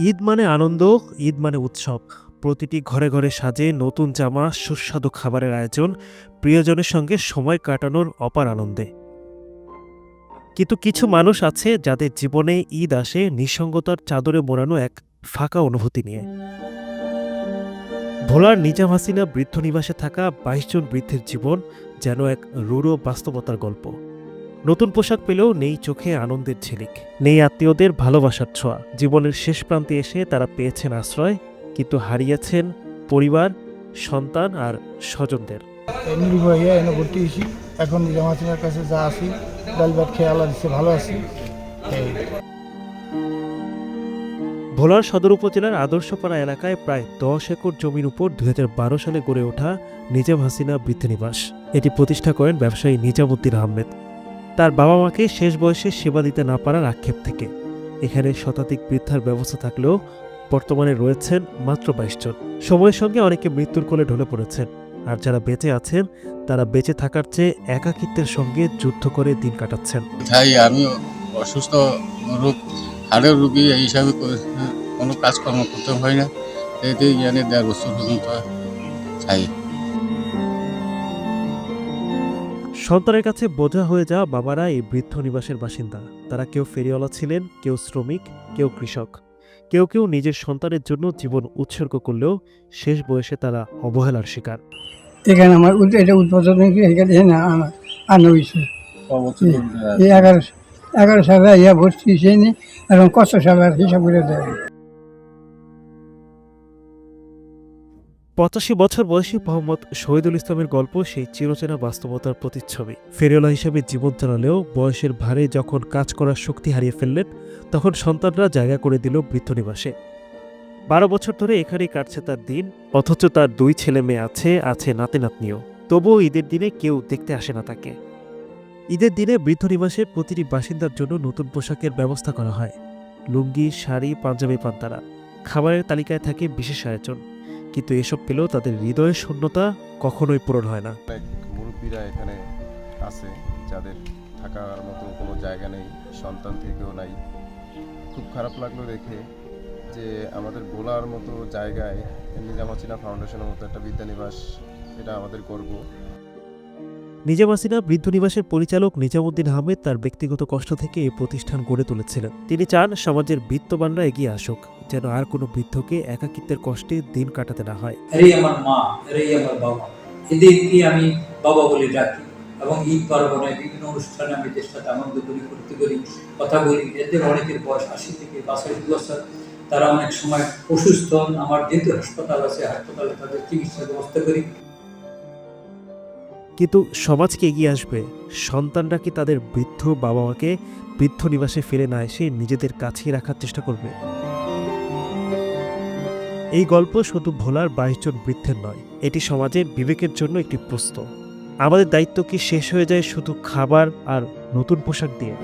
ঈদ মানে আনন্দ, ঈদ মানে উৎসব। প্রতিটি ঘরে ঘরে সাজে নতুন জামা, সুস্বাদু খাবারের আয়োজন, প্রিয়জনের সঙ্গে সময় কাটানোর অপার আনন্দে। কিন্তু কিছু মানুষ আছে যাদের জীবনে ঈদ আসে নিঃসঙ্গতার চাদরে মোড়ানো এক ফাঁকা অনুভূতি নিয়ে। ভোলার নিজাম হাসিনা বৃদ্ধ নিবাসে থাকা ২২ জন বৃদ্ধের জীবন যেন এক রূঢ় বাস্তবতার গল্প। নতুন পোশাক পেলেও নেই চোখে আনন্দের ঝিলিক, নেই আত্মীয়দের ভালোবাসার ছোঁয়া। জীবনের শেষ প্রান্তে এসে তারা পেয়েছেন আশ্রয়, কিন্তু হারিয়েছেন পরিবার, সন্তান আর স্বজনদের। নির্ভয়ে এনে ভর্তি হয়েছি। এখন নিজাম হাসিনার কাছে যা আছি, ডাল ভাত খেয়ে আল্লাহ দিচ্ছে, ভালো আছি। এই ভোলার সদর উপজেলার আদর্শপাড়া এলাকায় প্রায় ১০ একর জমির উপর ২০১২ সালে গড়ে ওঠা নিজাম হাসিনা বৃদ্ধনিবাস। এটি প্রতিষ্ঠা করেন ব্যবসায়ী নিজামুদ্দিন আহমেদ তার বাবা মাকে শেষ বয়সে সেবা দিতে না পারার আক্ষেপ থেকে। এখানে শতাধিক বৃদ্ধার ব্যবস্থা থাকলেও বর্তমানে রয়েছেন মাত্র ২২ জন। সময়ের সঙ্গে অনেকে মৃত্যুর কোলে ঢলে পড়েছেন, আর যারা বেঁচে আছেন তারা বেঁচে থাকার চেয়ে একাকিত্বের সঙ্গে যুদ্ধ করে দিন কাটাচ্ছেন। তাই আমি অসুস্থ রোগ, হাড়ের রোগী এই হিসাবে কোনো কাজকর্ম করতে হয় না। এতে জ্ঞানে ১.৫ বছর পর্যন্ত চাই। সন্তানের কাছে বোঝা হয়ে যাওয়া বাবারা এই বৃদ্ধ নিবাসের বাসিন্দা। তারা কেউ ফেরিওয়ালা ছিলেন, কেউ শ্রমিক, কেউ কৃষক, কেউ কেউ নিজের সন্তানের জন্য জীবন উৎসর্গ করলেও শেষ বয়সে তারা অবহেলার শিকার। এখানে আমার এটা উদ্বোধন এখানে আনা হয়েছে। এই ১১ সালে ইয়া ভর্তি হয়েছে এবং কত সালের হিসাব করে দেয়। ৮৫ বছর বয়সী মোহাম্মদ শহীদুল ইসলামের গল্প সেই চিরচেনা বাস্তবতার প্রতিচ্ছবি। ফেরিওয়ালা হিসেবে জীবন চালালেও বয়সের ভারে যখন কাজ করার শক্তি হারিয়ে ফেললেন, তখন সন্তানরা জায়গা করে দিল বৃদ্ধনিবাসে। ১২ বছর ধরে এখানেই কাটছে তার দিন, অথচ তার ২ ছেলে মেয়ে আছে নাতি নাতনিও। তবুও ঈদের দিনে কেউ দেখতে আসে না তাকে। ঈদের দিনে বৃদ্ধনিবাসে প্রতিটি বাসিন্দার জন্য নতুন পোশাকের ব্যবস্থা করা হয়। লুঙ্গি, শাড়ি, পাঞ্জাবি, পান্তারা। খাবারের তালিকায় থাকে বিশেষ আয়োজন, কিন্তু এসব পেলেও তাদের হৃদয়ের শূন্যতা কখনোই পূরণ হয় না। অনেক মুরব্বীরা এখানে আছে যাদের থাকার মতো কোনো জায়গা নেই, সন্তান থেকেও নাই। খুব খারাপ লাগলো দেখে যে আমাদের ভোলার মতো জায়গায় নিজাম হাসিনা ফাউন্ডেশনের মতো একটা বিদ্যানিবাস, এটা আমাদের গর্ব। নিজাম হাসিনা বৃদ্ধনিবাসের পরিচালক নিজামুদ্দিন আহমেদ তার ব্যক্তিগত কষ্ট থেকে এই প্রতিষ্ঠান গড়ে তুলেছিলেন। তিনি চান সমাজের বিত্তবানরা এগিয়ে আসুক, যেন আর কোনো বৃদ্ধকে একাকিত্বের কষ্টে দিন কাটাতে না হয়। এরাই আমার মা, এরাই আমার বাবা, এদেরকে আমি বাবা বলে ডাকি। এবং ঈদ পার্বণে বিভিন্ন অনুষ্ঠানে আমি এদের সাথে আনন্দ করি, ফুর্তি করি, কথা বলি। এদের অনেকের বয়স ৮০ থেকে ৬২ বছর। তারা অনেক সময় অসুস্থ হন। আমার যেহেতু হাসপাতাল আছে, হাসপাতালে তাদের চিকিৎসার ব্যবস্থা করি। কিন্তু সমাজ কি এগিয়ে আসবে? সন্তানরা কি তাদের বৃদ্ধ বাবা মাকে বৃদ্ধ নিবাসে ফিরে না এসে নিজেদের কাছেই রাখার চেষ্টা করবে? এই গল্প শুধু ভোলার ২২ জন বৃদ্ধের নয়, এটি সমাজের বিবেকের জন্য একটি প্রশ্ন। আমাদের দায়িত্ব কি শেষ হয়ে যায় শুধু খাবার আর নতুন পোশাক দিয়ে?